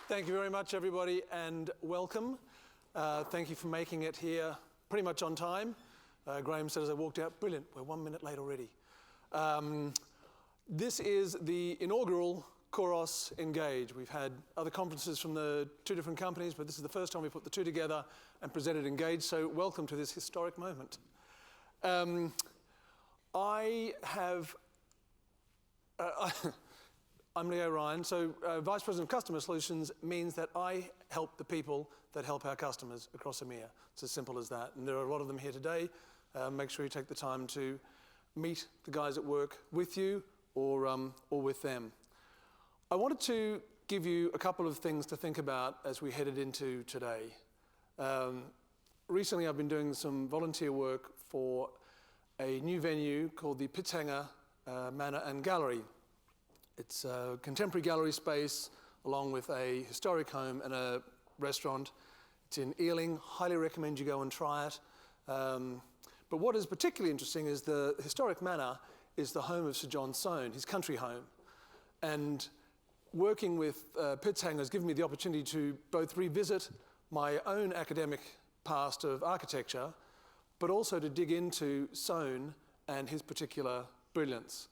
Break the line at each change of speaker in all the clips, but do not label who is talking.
Thank you very much, everybody, and welcome. Thank you for making it here pretty much on time. Graham said as I walked out, brilliant, we're 1 minute late already. This is the inaugural Kohoros Engage. We've had other conferences from the two different companies, but this is the first time we put the two together and presented Engage, so welcome to this historic moment. I'm Leo Ryan, so Vice President of Customer Solutions means that I help the people that help our customers across EMEA. It's as simple as that, and there are a lot of them here today. Make sure you take the time to meet the guys at work with you or with them. I wanted to give you a couple of things to think about as we headed into today. Recently I've been doing some volunteer work for a new venue called the Pitzhanger Manor and Gallery. It's a contemporary gallery space along with a historic home and a restaurant. It's in Ealing. Highly recommend you go and try it. But what is particularly interesting is the historic manor is the home of Sir John Soane, his country home. And working with Pitzhanger has given me the opportunity to both revisit my own academic past of architecture, but also to dig into Soane and his particular brilliance.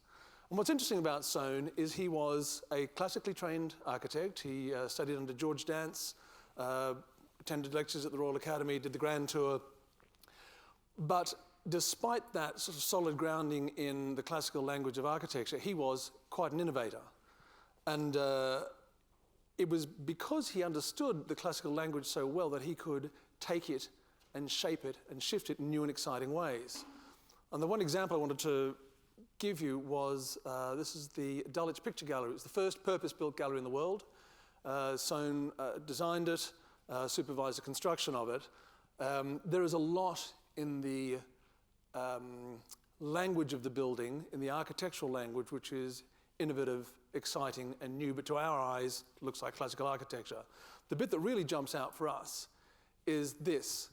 And what's interesting about Soane is he was a classically trained architect. He studied under George Dance, attended lectures at the Royal Academy, did the Grand Tour. But despite that sort of solid grounding in the classical language of architecture, he was quite an innovator. And it was because he understood the classical language so well that he could take it and shape it and shift it in new and exciting ways. And the one example I wanted to give you was, this is the Dulwich Picture Gallery. It was the first purpose-built gallery in the world. Soane designed it, supervised the construction of it. There is a lot in the language of the building, in the architectural language, which is innovative, exciting, and new, but to our eyes looks like classical architecture. The bit that really jumps out for us is this.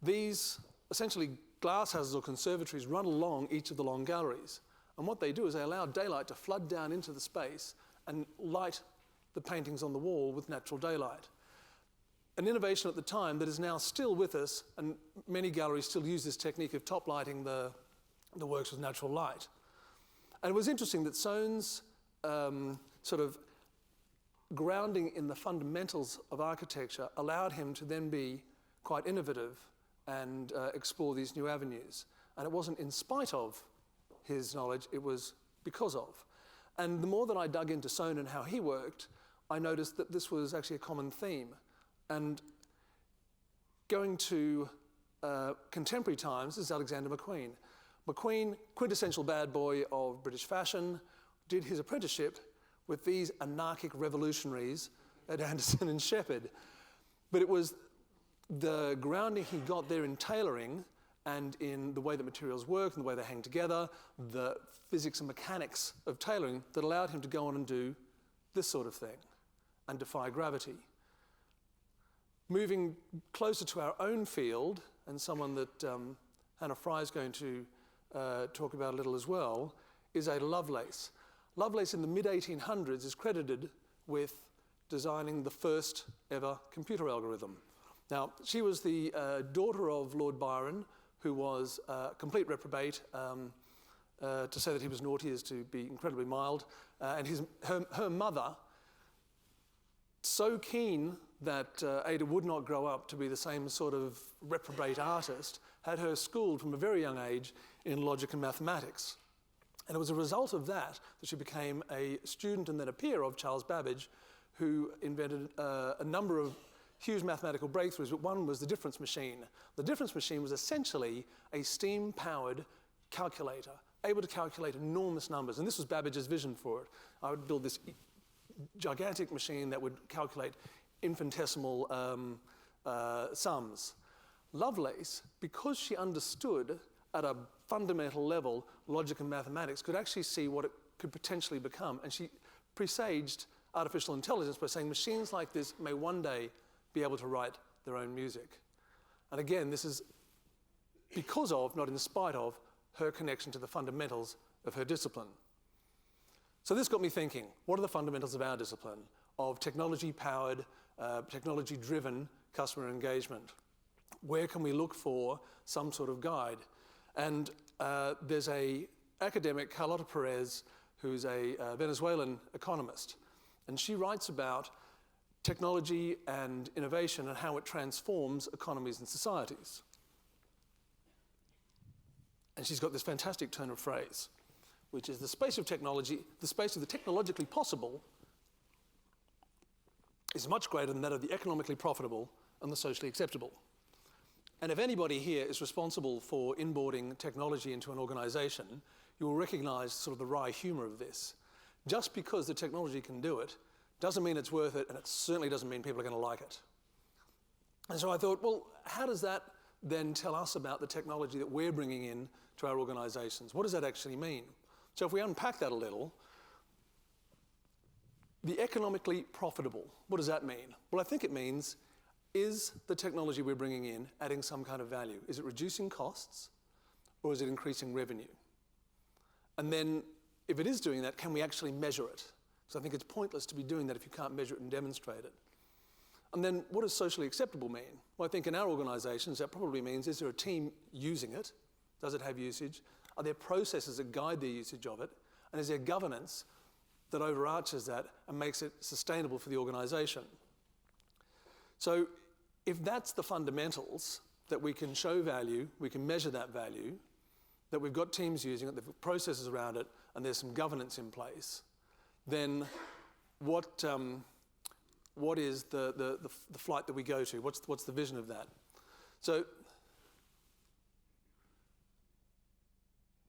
These essentially glass houses or conservatories run along each of the long galleries. And what they do is they allow daylight to flood down into the space and light the paintings on the wall with natural daylight. An innovation at the time that is now still with us, and many galleries still use this technique of top lighting the works with natural light. And it was interesting that Soane's sort of grounding in the fundamentals of architecture allowed him to then be quite innovative and explore these new avenues. And it wasn't in spite of his knowledge, it was because of. And the more that I dug into Soane and how he worked, I noticed that this was actually a common theme. And going to contemporary times, this is Alexander McQueen. McQueen, quintessential bad boy of British fashion, did his apprenticeship with these anarchic revolutionaries at Anderson and Shepherd. But it was the grounding he got there in tailoring and in the way that materials work and the way they hang together, the physics and mechanics of tailoring that allowed him to go on and do this sort of thing and defy gravity. Moving closer to our own field, and someone that Hannah Fry is going to talk about a little as well, is Ada Lovelace. Lovelace in the mid-1800s is credited with designing the first ever computer algorithm. Now, she was the daughter of Lord Byron, who was a complete reprobate. To say that he was naughty is to be incredibly mild. And her mother, so keen that Ada would not grow up to be the same sort of reprobate artist, had her schooled from a very young age in logic and mathematics. And it was a result of that that she became a student and then a peer of Charles Babbage, who invented a number of huge mathematical breakthroughs, but one was the difference machine. The difference machine was essentially a steam-powered calculator, able to calculate enormous numbers, and this was Babbage's vision for it. I would build this gigantic machine that would calculate infinitesimal sums. Lovelace, because she understood at a fundamental level logic and mathematics, could actually see what it could potentially become, and she presaged artificial intelligence by saying machines like this may one day be able to write their own music. And again, this is because of, not in spite of, her connection to the fundamentals of her discipline. So this got me thinking, what are the fundamentals of our discipline, of technology-powered technology-driven customer engagement. Where can we look for some sort of guide? And there's an academic, Carlotta Perez, who's a Venezuelan economist, and she writes about technology and innovation and how it transforms economies and societies. And she's got this fantastic turn of phrase, which is the space of technology, the space of the technologically possible is much greater than that of the economically profitable and the socially acceptable. And if anybody here is responsible for inboarding technology into an organization, you will recognize sort of the wry humor of this. Just because the technology can do it doesn't mean it's worth it, and it certainly doesn't mean people are going to like it. And so I thought, well, how does that then tell us about the technology that we're bringing in to our organizations? What does that actually mean? So if we unpack that a little, the economically profitable, what does that mean? Well, I think it means, is the technology we're bringing in adding some kind of value? Is it reducing costs, or is it increasing revenue? And then, if it is doing that, can we actually measure it? Because I think it's pointless to be doing that if you can't measure it and demonstrate it. And then, what does socially acceptable mean? Well, I think in our organizations, that probably means, is there a team using it? Does it have usage? Are there processes that guide the usage of it? And is there governance that overarches that and makes it sustainable for the organization? So if that's the fundamentals, that we can show value, we can measure that value, that we've got teams using it, they've got processes around it, and there's some governance in place, then what is the flight that we go to? What's the vision of that? So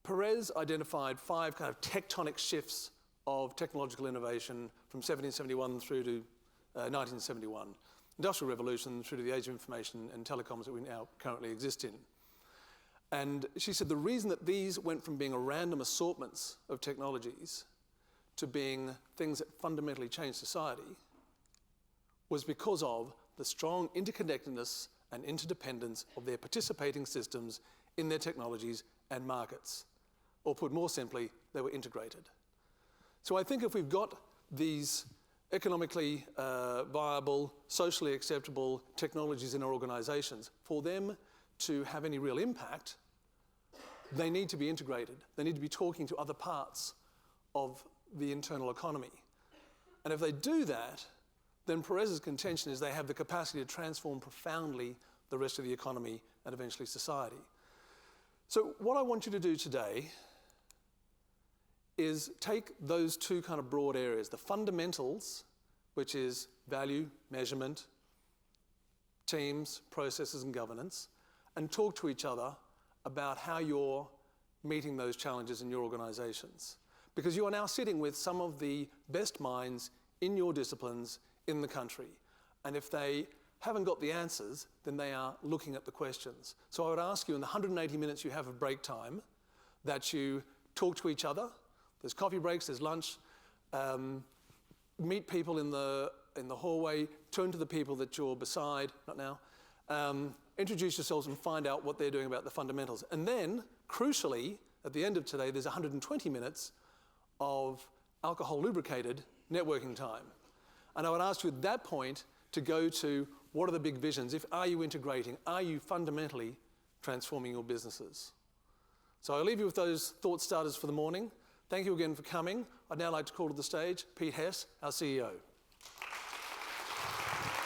Perez identified 5 kind of tectonic shifts of technological innovation from 1771 through to 1971. Industrial Revolution through to the age of information and telecoms that we now currently exist in. And she said the reason that these went from being a random assortments of technologies to being things that fundamentally changed society was because of the strong interconnectedness and interdependence of their participating systems in their technologies and markets. Or put more simply, they were integrated. So I think if we've got these economically viable, socially acceptable technologies in our organizations, for them to have any real impact, they need to be integrated. They need to be talking to other parts of the internal economy. And if they do that, then Perez's contention is they have the capacity to transform profoundly the rest of the economy and eventually society. So what I want you to do today is take those 2 kind of broad areas, the fundamentals, which is value, measurement, teams, processes, and governance, and talk to each other about how you're meeting those challenges in your organizations. Because you are now sitting with some of the best minds in your disciplines in the country. And if they haven't got the answers, then they are looking at the questions. So I would ask you in the 180 minutes you have of break time that you talk to each other. There's coffee breaks, there's lunch. Meet people in the hallway, turn to the people that you're beside, not now. Introduce yourselves and find out what they're doing about the fundamentals. And then, crucially, at the end of today, there's 120 minutes of alcohol-lubricated networking time. And I would ask you at that point to go to what are the big visions? Are you integrating? Are you fundamentally transforming your businesses? So I'll leave you with those thought starters for the morning. Thank you again for coming. I'd now like to call to the stage Pete Hess, our CEO.